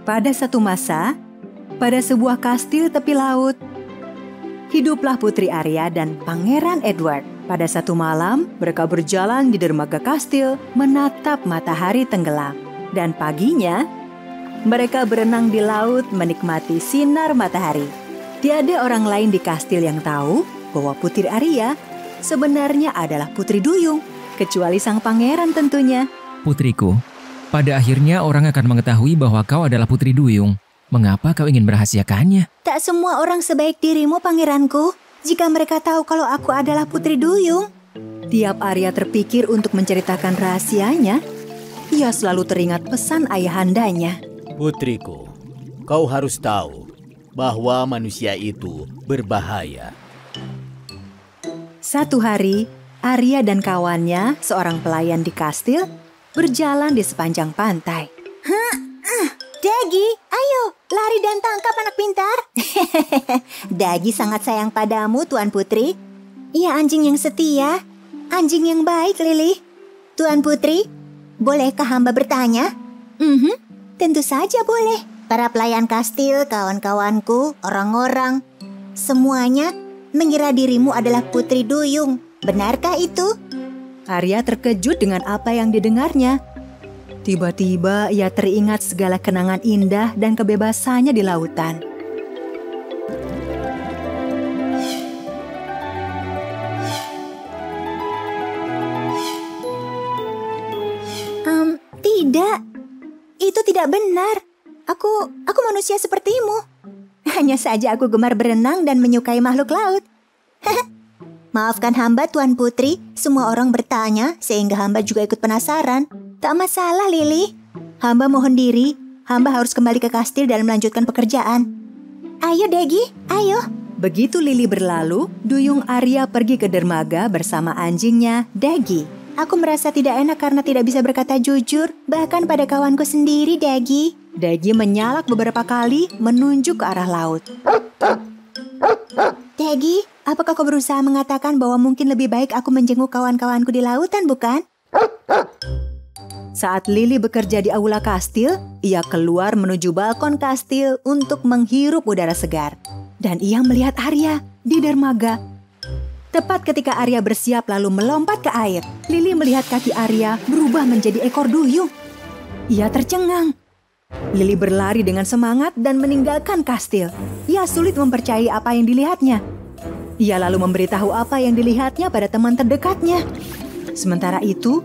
Pada satu masa, pada sebuah kastil tepi laut, hiduplah Putri Arya dan Pangeran Edward. Pada satu malam, mereka berjalan di dermaga kastil menatap matahari tenggelam. Dan paginya, mereka berenang di laut menikmati sinar matahari. Tiada orang lain di kastil yang tahu bahwa Putri Arya sebenarnya adalah Putri Duyung, kecuali sang pangeran tentunya. Putriku, pada akhirnya orang akan mengetahui bahwa kau adalah Putri Duyung. Mengapa kau ingin merahasiakannya? Tak semua orang sebaik dirimu, pangeranku. Jika mereka tahu kalau aku adalah Putri Duyung. Tiap Arya terpikir untuk menceritakan rahasianya, ia selalu teringat pesan ayahandanya. Putriku, kau harus tahu bahwa manusia itu berbahaya. Suatu hari, Arya dan kawannya, seorang pelayan di kastil, berjalan di sepanjang pantai. Dagi, ayo, lari dan tangkap anak pintar. Dagi sangat sayang padamu, Tuan Putri. Ia anjing yang setia, anjing yang baik, Lily. Tuan Putri, bolehkah hamba bertanya? Tentu saja boleh. Para pelayan kastil, kawan-kawanku, orang-orang, semuanya mengira dirimu adalah Putri Duyung. Benarkah itu? Arya terkejut dengan apa yang didengarnya. Tiba-tiba ia teringat segala kenangan indah dan kebebasannya di lautan. Tidak. Itu tidak benar. Aku manusia sepertimu. Hanya saja aku gemar berenang dan menyukai makhluk laut. Maafkan hamba, Tuan Putri. Semua orang bertanya sehingga hamba juga ikut penasaran. Tak masalah, Lily. Hamba mohon diri. Hamba harus kembali ke kastil dan melanjutkan pekerjaan. Ayo, Dagi, ayo. Begitu Lily berlalu, Duyung Arya pergi ke dermaga bersama anjingnya, Dagi. Aku merasa tidak enak karena tidak bisa berkata jujur, bahkan pada kawanku sendiri, Dagi. Dagi menyalak beberapa kali menunjuk ke arah laut. Dagi, apakah kau berusaha mengatakan bahwa mungkin lebih baik aku menjenguk kawan-kawanku di lautan, bukan? Saat Lily bekerja di aula kastil, ia keluar menuju balkon kastil untuk menghirup udara segar. Dan ia melihat Arya di dermaga. Tepat ketika Arya bersiap lalu melompat ke air, Lily melihat kaki Arya berubah menjadi ekor duyung. Ia tercengang. Lily berlari dengan semangat dan meninggalkan kastil. Ia sulit mempercayai apa yang dilihatnya. Ia lalu memberitahu apa yang dilihatnya pada teman terdekatnya. Sementara itu,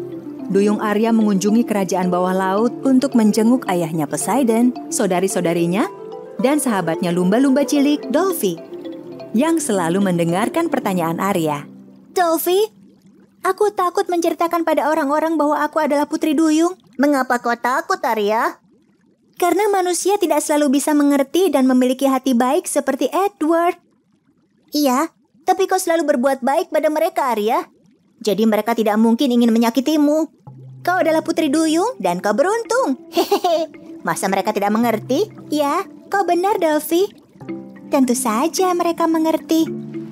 Duyung Arya mengunjungi kerajaan bawah laut untuk menjenguk ayahnya Poseidon, saudari-saudarinya, dan sahabatnya lumba-lumba cilik, Dolphy, yang selalu mendengarkan pertanyaan Arya. Dolphy, aku takut menceritakan pada orang-orang bahwa aku adalah Putri Duyung. Mengapa kau takut, Arya? Karena manusia tidak selalu bisa mengerti dan memiliki hati baik seperti Edward. Iya, tapi kau selalu berbuat baik pada mereka, Arya. Jadi mereka tidak mungkin ingin menyakitimu. Kau adalah Putri Duyung dan kau beruntung. Hehehe. Masa mereka tidak mengerti? Ya, kau benar, Dolphy. Tentu saja mereka mengerti.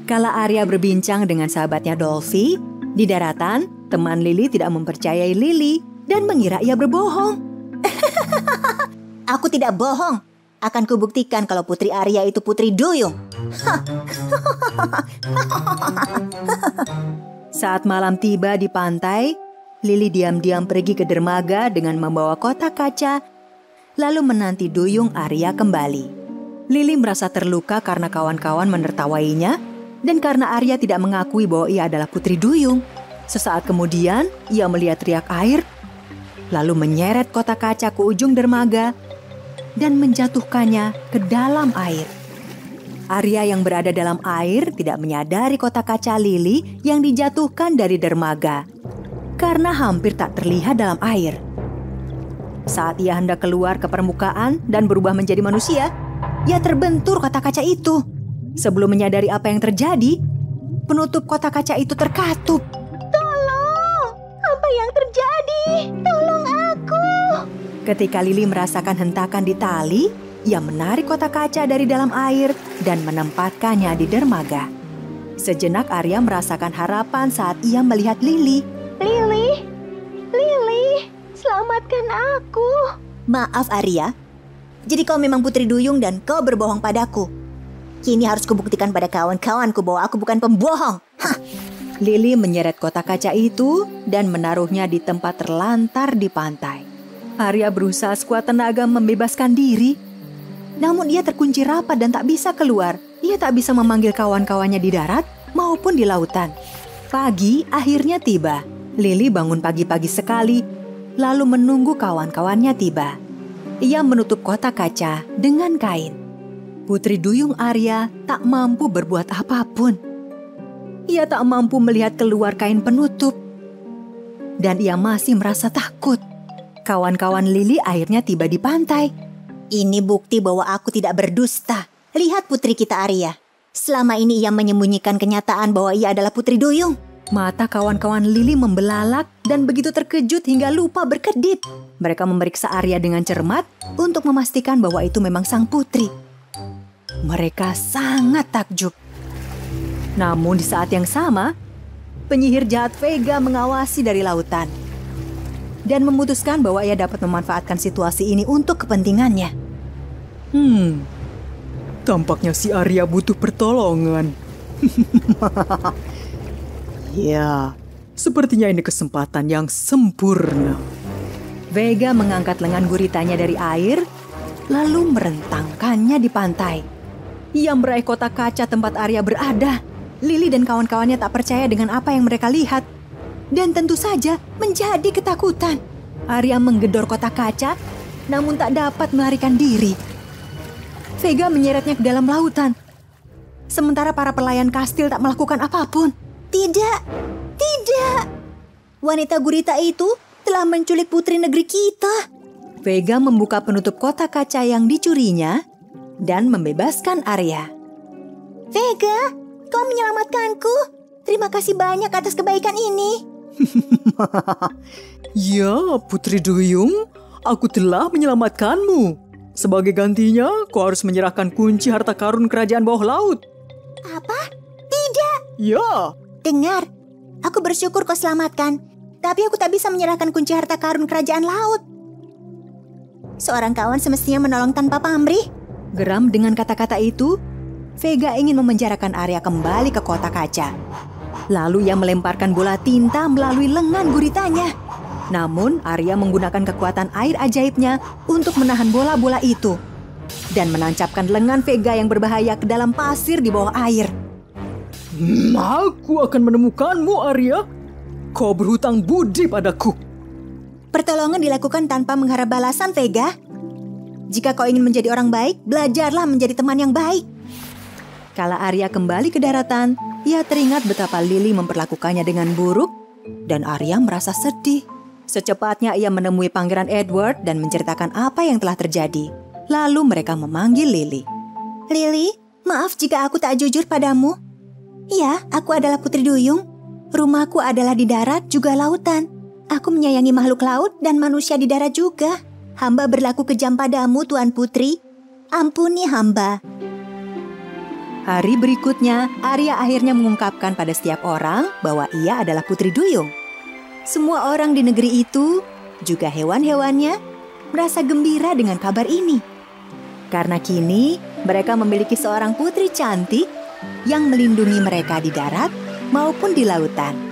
Kala Arya berbincang dengan sahabatnya Dolphy, di daratan, teman Lily tidak mempercayai Lily dan mengira ia berbohong. Aku tidak bohong. Akan kubuktikan kalau Putri Arya itu Putri Duyung. Saat malam tiba di pantai, Lily diam-diam pergi ke dermaga dengan membawa kotak kaca, lalu menanti Duyung Arya kembali. Lily merasa terluka karena kawan-kawan menertawainya, dan karena Arya tidak mengakui bahwa ia adalah Putri Duyung. Sesaat kemudian, ia melihat riak air, lalu menyeret kotak kaca ke ujung dermaga, dan menjatuhkannya ke dalam air. Arya yang berada dalam air tidak menyadari kotak kaca Lily yang dijatuhkan dari dermaga, karena hampir tak terlihat dalam air. Saat ia hendak keluar ke permukaan dan berubah menjadi manusia, ia terbentur kotak kaca itu. Sebelum menyadari apa yang terjadi, penutup kotak kaca itu terkatup. Tolong! Apa yang terjadi? Tolong aku! Ketika Lily merasakan hentakan di tali, ia menarik kotak kaca dari dalam air dan menempatkannya di dermaga. Sejenak Arya merasakan harapan saat ia melihat Lily. Lily, selamatkan aku. Maaf Arya, Jadi kau memang putri duyung dan kau berbohong padaku. Kini harus kubuktikan pada kawan-kawanku bahwa aku bukan pembohong. Hah. Lily menyeret kotak kaca itu dan menaruhnya di tempat terlantar di pantai. Arya berusaha sekuat tenaga membebaskan diri. Namun ia terkunci rapat dan tak bisa keluar. Ia tak bisa memanggil kawan-kawannya di darat maupun di lautan. Pagi akhirnya tiba. Lily bangun pagi-pagi sekali, lalu menunggu kawan-kawannya tiba. Ia menutup kotak kaca dengan kain. Putri duyung Arya tak mampu berbuat apapun. Ia tak mampu melihat keluar kain penutup. Dan ia masih merasa takut. Kawan-kawan Lily akhirnya tiba di pantai. Ini bukti bahwa aku tidak berdusta. Lihat putri kita Arya. Selama ini ia menyembunyikan kenyataan bahwa ia adalah putri duyung. Mata kawan-kawan Lily membelalak dan begitu terkejut hingga lupa berkedip. Mereka memeriksa Arya dengan cermat untuk memastikan bahwa itu memang sang putri. Mereka sangat takjub. Namun di saat yang sama, penyihir jahat Vega mengawasi dari lautan dan memutuskan bahwa ia dapat memanfaatkan situasi ini untuk kepentingannya. Tampaknya si Arya butuh pertolongan. Ya, sepertinya ini kesempatan yang sempurna. Vega mengangkat lengan guritanya dari air, lalu merentangkannya di pantai. Ia meraih kotak kaca tempat Arya berada. Lily dan kawan-kawannya tak percaya dengan apa yang mereka lihat. Dan tentu saja menjadi ketakutan. Arya menggedor kotak kaca, namun tak dapat melarikan diri. Vega menyeretnya ke dalam lautan. Sementara para pelayan kastil tak melakukan apapun. Tidak. Wanita gurita itu telah menculik putri negeri kita. Vega membuka penutup kotak kaca yang dicurinya dan membebaskan Arya. Vega, kau menyelamatkanku. Terima kasih banyak atas kebaikan ini. Ya, Putri Duyung, aku telah menyelamatkanmu. Sebagai gantinya, kau harus menyerahkan kunci harta karun kerajaan bawah laut. Apa? Tidak. Ya. Dengar, aku bersyukur kau selamatkan. Tapi aku tak bisa menyerahkan kunci harta karun kerajaan laut. Seorang kawan semestinya menolong tanpa pamrih. Geram dengan kata-kata itu, Vega ingin memenjarakan Arya kembali ke kotak kaca. Lalu ia melemparkan bola tinta melalui lengan guritanya. Namun Arya menggunakan kekuatan air ajaibnya untuk menahan bola-bola itu dan menancapkan lengan Vega yang berbahaya ke dalam pasir di bawah air. Aku akan menemukanmu, Arya. Kau berhutang budi padaku. Pertolongan dilakukan tanpa mengharap balasan, Vega. Jika kau ingin menjadi orang baik, belajarlah menjadi teman yang baik. Kala Arya kembali ke daratan, ia teringat betapa Lily memperlakukannya dengan buruk dan Arya merasa sedih. Secepatnya ia menemui Pangeran Edward dan menceritakan apa yang telah terjadi. Lalu mereka memanggil Lily. Lily, maaf jika aku tak jujur padamu. Ya, aku adalah Putri Duyung. Rumahku adalah di darat juga lautan. Aku menyayangi makhluk laut dan manusia di darat juga. Hamba berlaku kejam padamu, Tuan Putri. Ampuni hamba. Hari berikutnya, Arya akhirnya mengungkapkan pada setiap orang bahwa ia adalah Putri Duyung. Semua orang di negeri itu, juga hewan-hewannya, merasa gembira dengan kabar ini. Karena kini mereka memiliki seorang putri cantik yang melindungi mereka di darat maupun di lautan.